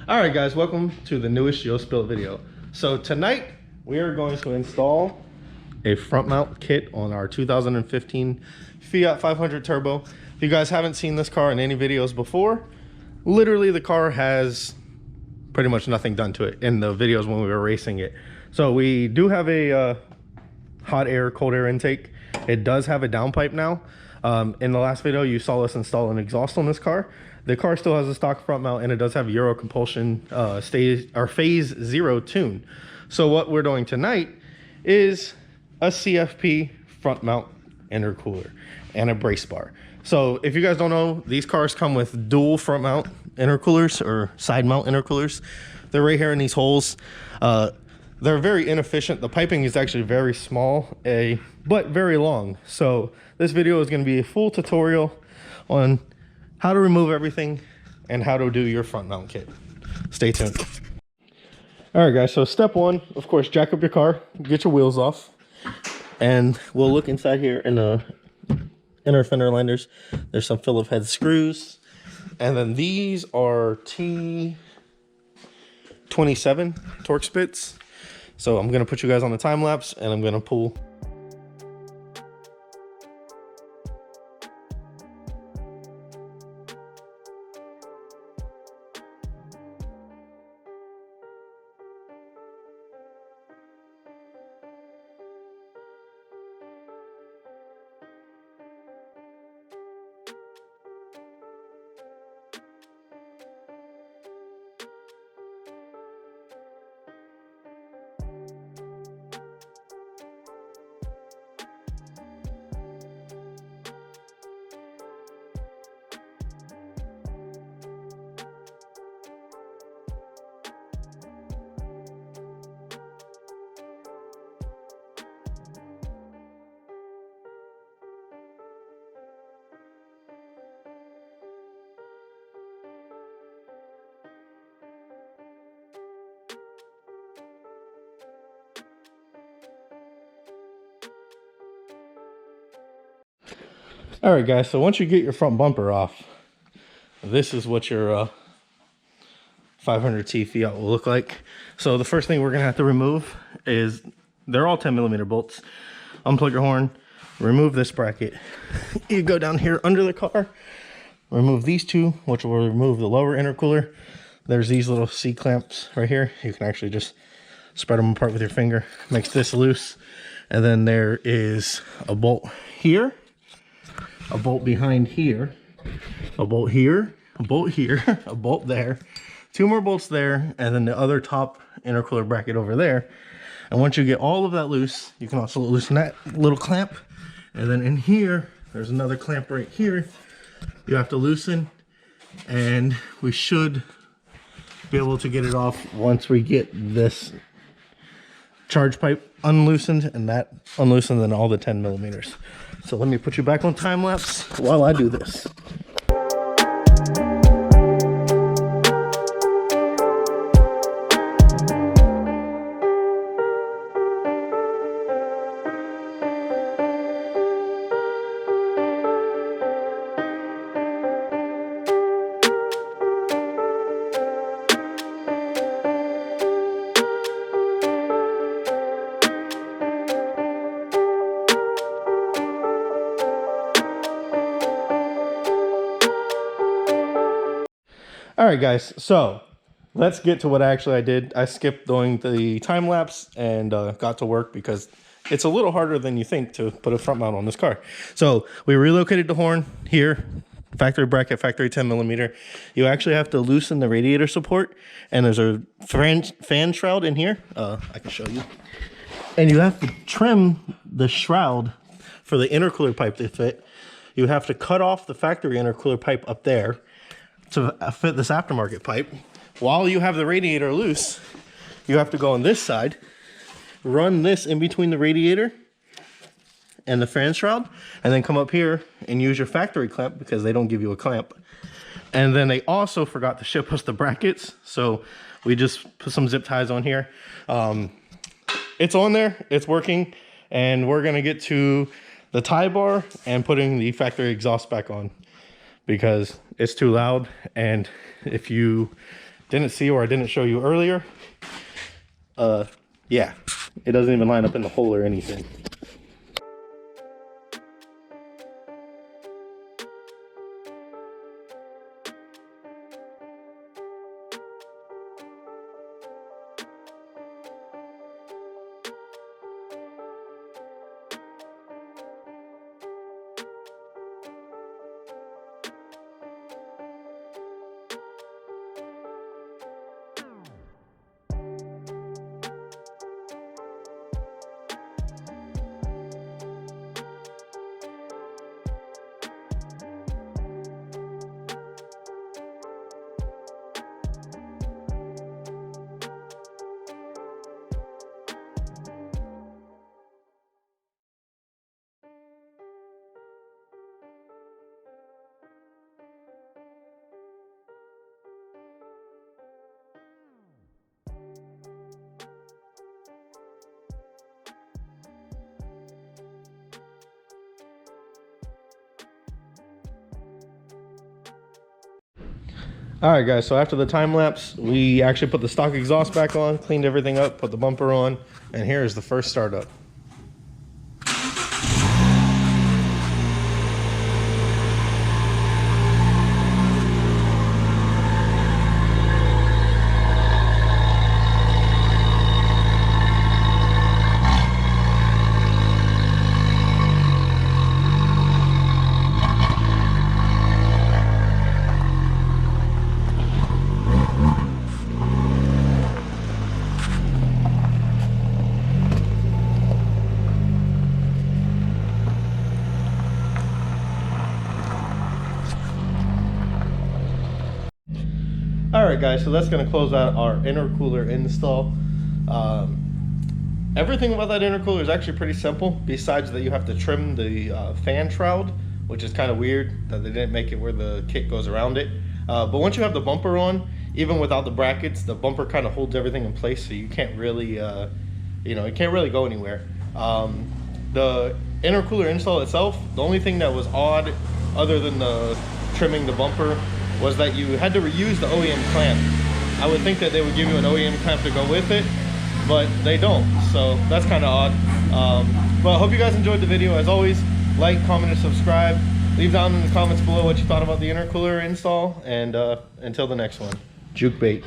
All right, guys, welcome to the newest GeoSpill video. So tonight we are going to install a front mount kit on our 2015 Fiat 500 Turbo. If you guys haven't seen this car in any videos before, literally the car has pretty much nothing done to it in the videos when we were racing it. So we do have a hot air, cold air intake. It does have a downpipe now. In the last video, you saw us install an exhaust on this car. The car still has a stock front mount, and it does have Euro compulsion phase 0 tune. So what we're doing tonight is a CFP front mount intercooler and a brace bar. So if you guys don't know, these cars come with dual front mount intercoolers or side mount intercoolers. They're right here in these holes. They're very inefficient. The piping is actually very small, but very long. So this video is going to be a full tutorial on how to remove everything and how to do your front mount kit. Stay tuned. All right, guys, so step one, of course, jack up your car, get your wheels off, and we'll look inside here in the inner fender liners. There's some Phillips head screws, and then these are T27 torque spits. So I'm gonna put you guys on the time lapse, and I'm gonna pull. All right, guys, so once you get your front bumper off, this is what your 500T Fiat will look like. So the first thing we're gonna have to remove is, they're all 10mm bolts. Unplug your horn, remove this bracket. You go down here under the car, remove these two, which will remove the lower intercooler. There's these little C clamps right here. You can actually just spread them apart with your finger, makes this loose. And then there is a bolt here, a bolt behind here, a bolt here, a bolt here, a bolt there, two more bolts there, and then the other top intercooler bracket over there. And once you get all of that loose, you can also loosen that little clamp. And then in here, there's another clamp right here you have to loosen, and we should be able to get it off once we get this charge pipe unloosened and that unloosened, and all the 10mm. So let me put you back on time lapse while I do this. All right, guys, so let's get to what I did. I skipped doing the time lapse and got to work because it's a little harder than you think to put a front mount on this car. So we relocated the horn here, factory bracket, factory 10mm. You actually have to loosen the radiator support, and there's a fan shroud in here. I can show you. And you have to trim the shroud for the intercooler pipe to fit. You have to cut off the factory intercooler pipe up there to fit this aftermarket pipe. While you have the radiator loose, you have to go on this side, run this in between the radiator and the fan shroud, and then come up here and use your factory clamp because they don't give you a clamp. And then they also forgot to ship us the brackets, so we just put some zip ties on here. It's on there, it's working, and we're gonna get to the tie bar and putting the factory exhaust back on because it's too loud. And if you didn't see or I didn't show you earlier, yeah, it doesn't even line up in the hole or anything. All right, guys, so after the time lapse, we actually put the stock exhaust back on, cleaned everything up, put the bumper on, and here is the first startup. Alright guys, so that's going to close out our intercooler install. Everything about that intercooler is actually pretty simple, besides that you have to trim the fan shroud, which is kind of weird that they didn't make it where the kit goes around it. But once you have the bumper on, even without the brackets, the bumper kind of holds everything in place, so you can't really, you know, it can't really go anywhere. The intercooler install itself, the only thing that was odd, other than the trimming the bumper, was that you had to reuse the OEM clamp. I would think that they would give you an OEM clamp to go with it, but they don't, so that's kind of odd. But I hope you guys enjoyed the video. As always, like, comment, and subscribe. Leave down in the comments below what you thought about the intercooler install, and until the next one, juke bait.